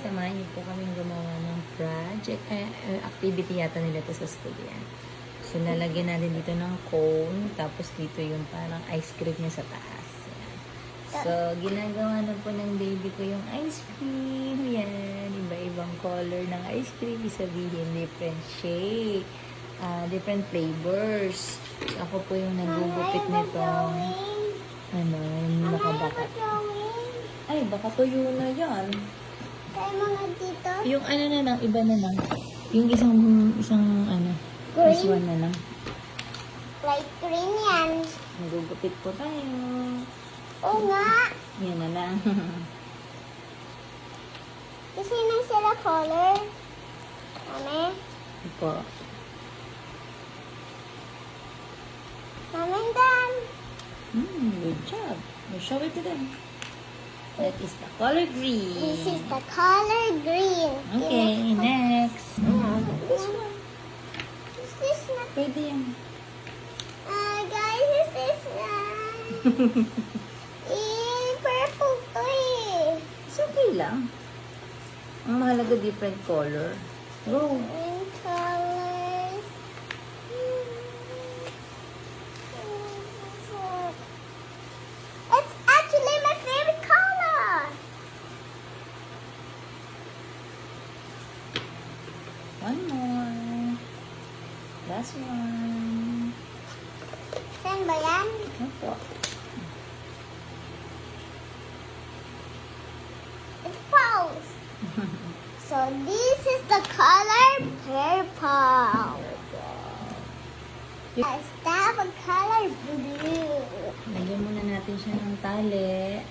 samahan niyo po kaming gumawa ng project, activity yata nila to sa school yan. So, lalagyan natin dito ng cone, tapos dito yung parang ice cream niya sa taas. Yan. So, ginagawa na po ng baby ko yung ice cream. Yan, iba-ibang color ng ice cream. Sabihin, different shape, different flavors. So, ako po yung nagugupit nito. Ano, yung nakabakat. Ay, baka tuyo na yan. Kaya mga dito. Yung ano na lang, iba na lang. Yung isang ano, this Green? one na lang. Light green yan. Nagugupit po tayo. Oo nga. Yan na lang. Kasi nang sila color. Mami? Ito. Mami, dan. Good job. We'll show it to them. That is the color green. This is the color green. Okay, next. This one. Is this not? Pwede yan. Guys, is this purple to eh. It's okay lang. Ang mahalaga different color. Go. In colors. It's actually my favorite color. One more. Last one. Saan ba yan? Opo. It's false. So this is the color purple. I have a color blue. Lagyan muna natin siya ng tali.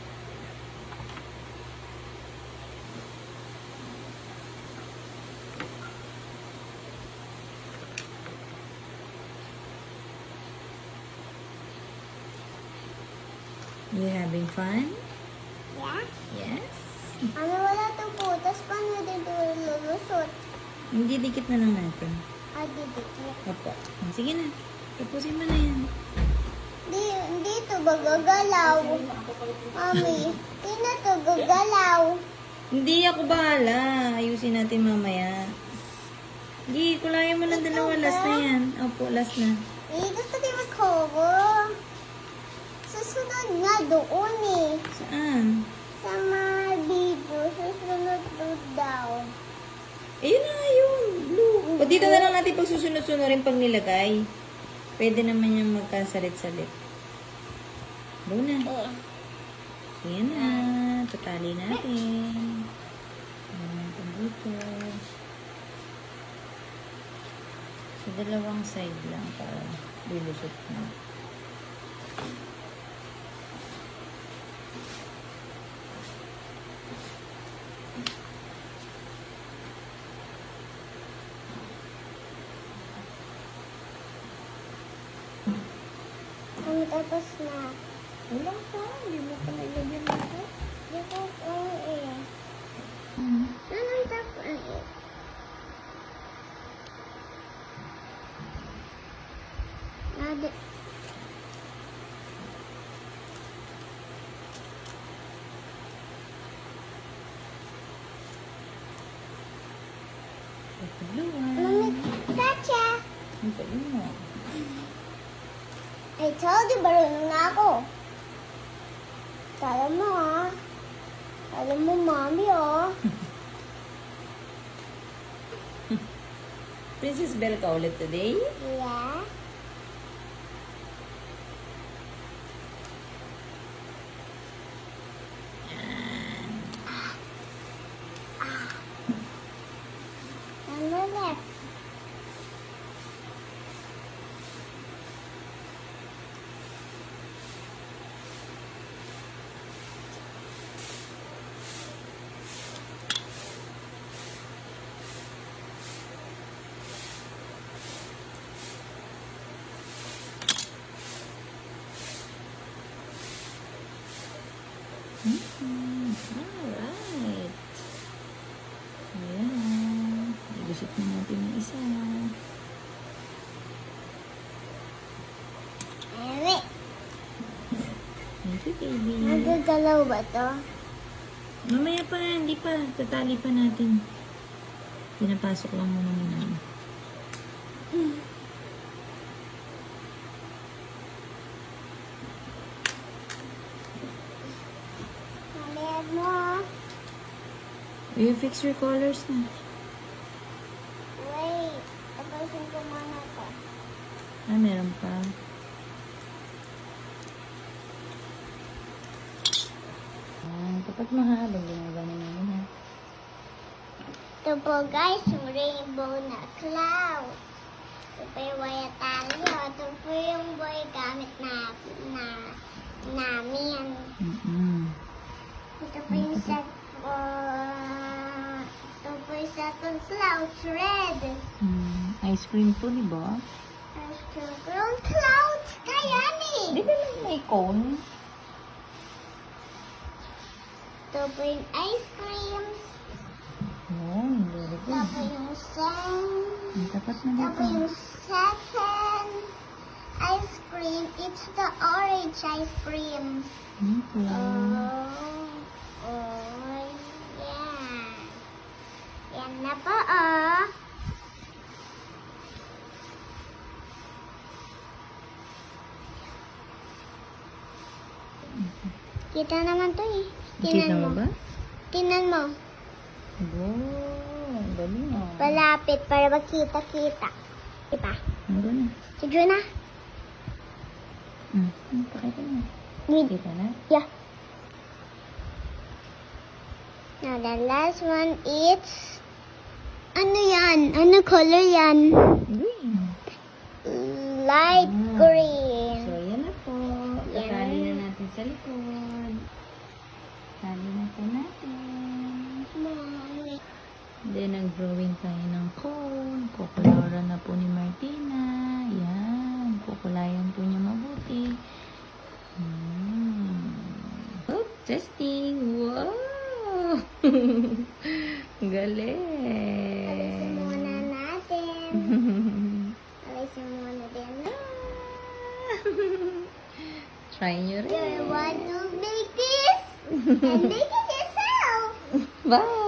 You having fun? Yeah? Yes. Ano wala itong butas? Paano dito lulusot? Hindi, dikit na lang natin. Didikit. Opo. Sige na. Tapusin mo na yan. Dito ba gagalaw? Mami, di na to gagalaw. Hindi, ako bahala. Ayusin natin mamaya. Hindi, kulayan mo ng dalawa. Last na yan. Opo, last na. Gusto din mag-cover. Susunod nga doon eh. Saan? Sa mga video, susunod doon daw. Ayun na nga yun. Blue. O dito na lang natin pag susunod-sunurin pag nilagay. Pwede naman yung magkasalit-salit. Go na. Sige na. Tatali natin. Ayan natin dito. Sa dalawang side lang para lilusot na. Kung tapos na. Wala pa. Hindi mo pa nailagyan dito. Di ko eh. Saan ang tapos? Nadi. Ito blue one. Mami, gotcha! Ang galing mo. I told you, marunong na ako. Kala mo ha. Kala mo, mami oh. Princess Belle ka ulit today? Yeah. Ano left? Alright. Ayan. Ilusot na natin yung isa. Eme, Thank you, baby. nagagalaw ba to? Mamaya pa, hindi pa. Tatali pa natin. Pinapasok lang muna ni Mama. Mamaya mo. You fix your colors na. Wait. Tapusin ko muna to. Ah, meron pa. Ah, dapat mahabang ginagawa na namin ha. Ito po guys, yung rainbow na cloud. Ito po yung wire tayo. Ito po yung boy gamit namin. Ito po yung ito po yung second cloud, red. Ice cream to, di ba? Ice cream yung cloud, kaya Di ba lang may cone? Ito po yung ice cream. Oh, very Ito good. po yung Dapat na ito dito. po yung second ice cream. It's the orange ice cream. Okay. Yan. Yan na po, oh. Kita naman to eh. Kita mo ba? Tingnan mo. Wow, ang galing ah. Palapit para magkita-kita. Diba? Ang galing. Sige na. Pakita mo. With, Kita na? yeah. Now the last one is... Ano yan? Ano color yan? Green. Light Ah. green. So, yan na po. Yan. Tatali na natin sa likod. Tali na po natin. Mommy. Then, nag-drawing tayo ng cone. Kukularan na po ni Martina. Yan. Kukulayan po niya mabuti. Oh, testing. Wow! Galing. Alisin muna natin. Alisin muna din. Try nyo rin. You want to make this? And make it yourself. Bye!